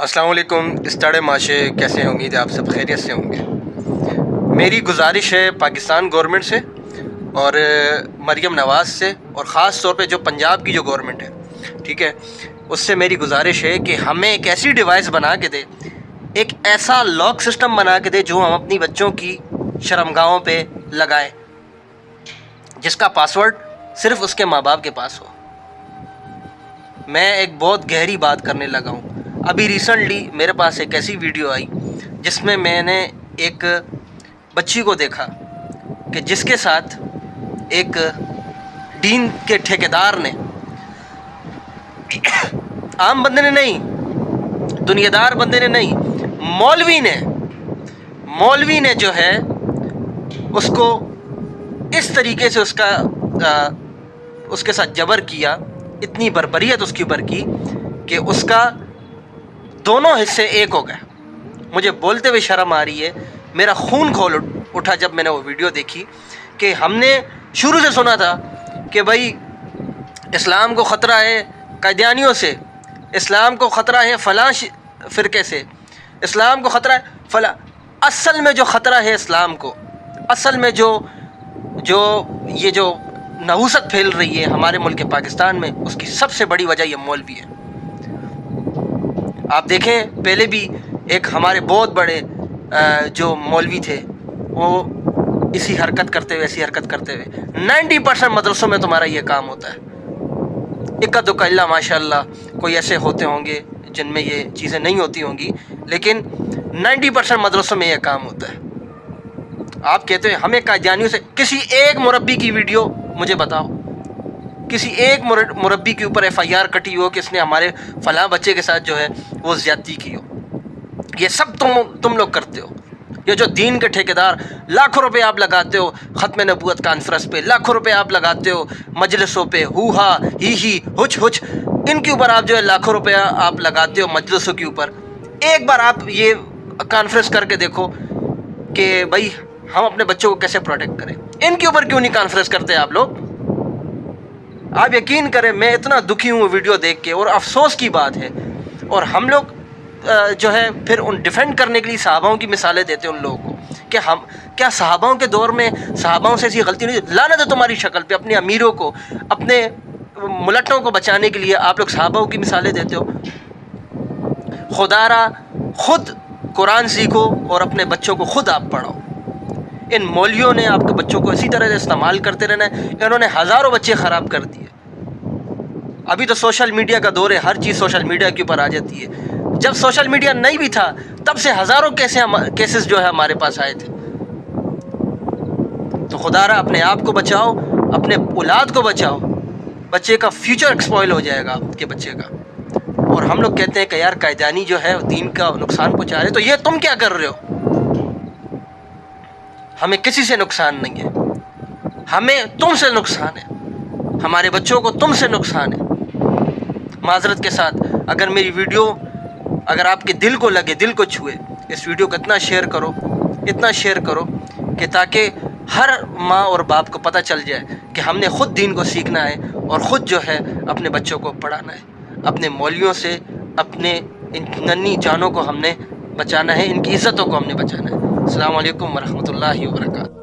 السلام علیکم اسٹارڈے معاشے کیسے ہیں؟ امید ہے آپ سب خیریت سے ہوں گے۔ میری گزارش ہے پاکستان گورنمنٹ سے اور مریم نواز سے، اور خاص طور پہ جو پنجاب کی جو گورنمنٹ ہے، ٹھیک ہے، اس سے میری گزارش ہے کہ ہمیں ایک ایسی ڈیوائس بنا کے دے، ایک ایسا لاک سسٹم بنا کے دے جو ہم اپنی بچوں کی شرمگاہوں پہ لگائیں، جس کا پاسورڈ صرف اس کے ماں باپ کے پاس ہو۔ میں ایک بہت گہری بات کرنے لگا ہوں۔ ابھی ریسنٹلی میرے پاس ایک ایسی ویڈیو آئی جس میں میں نے ایک بچی کو دیکھا کہ جس کے ساتھ ایک دین کے ٹھیکیدار نے، عام بندے نے نہیں، دنیا دار بندے نے نہیں، مولوی نے جو ہے اس کو اس طریقے سے اس کے ساتھ جبر کیا، اتنی بربریت اس کے اوپر کی کہ اس کا دونوں حصے ایک ہو گئے۔ مجھے بولتے ہوئے شرم آ رہی ہے، میرا خون کھول اٹھا جب میں نے وہ ویڈیو دیکھی کہ ہم نے شروع سے سنا تھا کہ بھائی اسلام کو خطرہ ہے قادیانیوں سے، اسلام کو خطرہ ہے فلاں فرقے سے، اسلام کو خطرہ ہے فلاں۔ اصل میں جو خطرہ ہے اسلام کو، اصل میں جو یہ جو نحوست پھیل رہی ہے ہمارے ملک پاکستان میں، اس کی سب سے بڑی وجہ یہ مولوی ہے۔ آپ دیکھیں پہلے بھی ایک ہمارے بہت بڑے جو مولوی تھے، وہ ایسی حرکت کرتے ہوئے 90% مدرسوں میں تمہارا یہ کام ہوتا ہے۔ اکا دکا اللہ ماشاء اللہ کوئی ایسے ہوتے ہوں گے جن میں یہ چیزیں نہیں ہوتی ہوں گی، لیکن 90% مدرسوں میں یہ کام ہوتا ہے۔ آپ کہتے ہیں ہمیں قادیانیوں سے، کسی ایک مربی کی ویڈیو مجھے بتاؤ، کسی ایک مربی کے اوپر FIR کٹی ہو کہ اس نے ہمارے فلاں بچے کے ساتھ جو ہے وہ زیادتی کی ہو۔ یہ سب تم لوگ کرتے ہو۔ یہ جو دین کے ٹھیکیدار، لاکھوں روپے آپ لگاتے ہو ختم نبوت کانفرنس پہ، لاکھوں روپے آپ لگاتے ہو مجلسوں پہ، ہو ہا ہی ہچ ان کے اوپر آپ جو ہے لاکھوں روپے آپ لگاتے ہو مجلسوں کے اوپر۔ ایک بار آپ یہ کانفرنس کر کے دیکھو کہ بھائی ہم اپنے بچوں کو کیسے پروٹیکٹ کریں۔ ان کے اوپر کیوں نہیں کانفرنس کرتے آپ لوگ؟ آپ یقین کریں میں اتنا دکھی ہوں ویڈیو دیکھ کے، اور افسوس کی بات ہے، اور ہم لوگ جو ہے پھر ان ڈیفینڈ کرنے کے لیے صحاباؤں کی مثالیں دیتے ہیں ان لوگوں کو کہ ہم کیا صحاباؤں کے دور میں صحاباؤں سے ایسی غلطی نہیں؟ لعنت ہے تمہاری شکل پہ، اپنے امیروں کو، اپنے ملٹوں کو بچانے کے لیے آپ لوگ صحاباؤں کی مثالیں دیتے ہو۔ خدا را خود قرآن سیکھو اور اپنے بچوں کو خود آپ پڑھاؤ۔ ان مولویوں نے آپ کے بچوں کو اسی طرح سے استعمال کرتے رہنا ہے، انہوں نے ہزاروں بچے خراب کر دیے۔ ابھی تو سوشل میڈیا کا دور ہے، ہر چیز سوشل میڈیا کے اوپر آ جاتی ہے۔ جب سوشل میڈیا نہیں بھی تھا تب سے ہزاروں کیسز جو ہے ہمارے پاس آئے تھے۔ تو خدا را اپنے آپ کو بچاؤ، اپنے اولاد کو بچاؤ، بچے کا فیوچر ایکسپوائل ہو جائے گا آپ کے بچے کا۔ اور ہم لوگ کہتے ہیں کہ یار قادیانی جو ہے دین کا نقصان پہنچا رہے، تو یہ تم کیا کر رہے ہو؟ ہمیں کسی سے نقصان نہیں ہے، ہمیں تم سے نقصان ہے، ہمارے بچوں کو تم سے نقصان ہے۔ معذرت کے ساتھ اگر میری ویڈیو اگر آپ کے دل کو لگے، دل کو چھوئے، اس ویڈیو کو اتنا شیئر کرو کہ تاکہ ہر ماں اور باپ کو پتہ چل جائے کہ ہم نے خود دین کو سیکھنا ہے اور خود جو ہے اپنے بچوں کو پڑھانا ہے، اپنے مولویوں سے، اپنے ان ننھی جانوں کو ہم نے بچانا ہے، ان کی عزتوں کو ہم نے بچانا ہے۔ السلام علیکم ورحمۃ اللہ وبرکاتہ۔